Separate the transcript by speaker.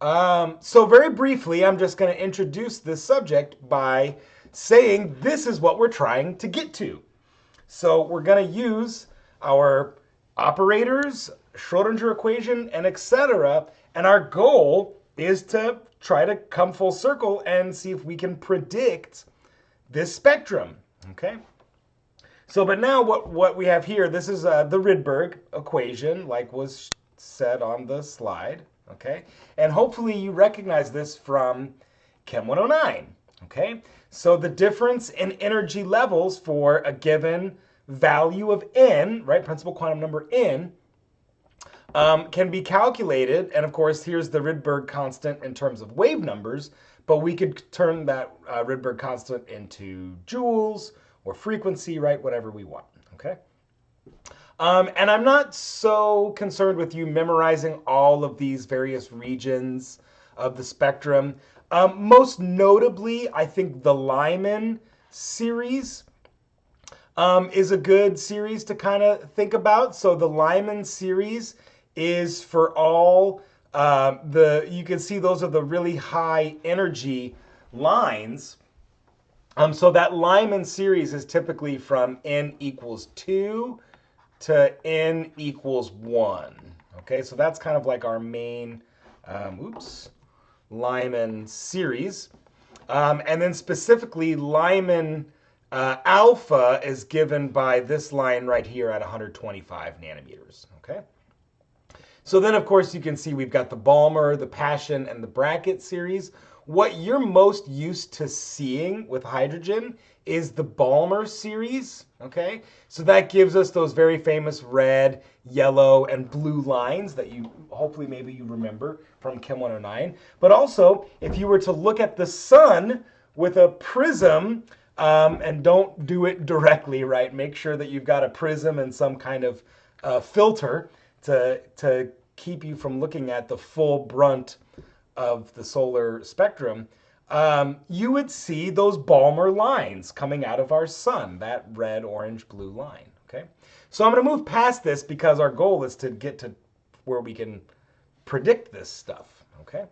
Speaker 1: So very briefly, I'm just going to introduce this subject by saying this is what we're trying to get to. So we're going to use our operators, Schrodinger equation, and etc. And our goal is to try to come full circle and see if we can predict this spectrum. Okay. So, but now what we have here, this is the Rydberg equation, like was said on the slide. Okay. And hopefully you recognize this from Chem 109. Okay. So the difference in energy levels for a given value of n, right, principal quantum number n, can be calculated. And of course, here's the Rydberg constant in terms of wave numbers, but we could turn that Rydberg constant into joules or frequency, right, whatever we want, okay? And I'm not so concerned with you memorizing all of these various regions of the spectrum. Most notably, I think the Lyman series is a good series to kind of think about. So the Lyman series is for all you can see those are the really high energy lines. So that Lyman series is typically from n equals 2 to n equals 1. Okay, so that's kind of like our main, Lyman series. And then specifically Lyman alpha is given by this line right here at 125 nanometers, okay? So then, of course, you can see we've got the Balmer, the Passion, and the Bracket series. What you're most used to seeing with hydrogen is the Balmer series, okay? So that gives us those very famous red, yellow, and blue lines that you hopefully maybe you remember from Chem 109. But also, if you were to look at the sun with a prism, and don't do it directly, right? Make sure that you've got a prism and some kind of filter to keep you from looking at the full brunt of the solar spectrum, you would see those Balmer lines coming out of our sun, that red, orange, blue line, okay? So I'm going to move past this because our goal is to get to where we can predict this stuff, okay?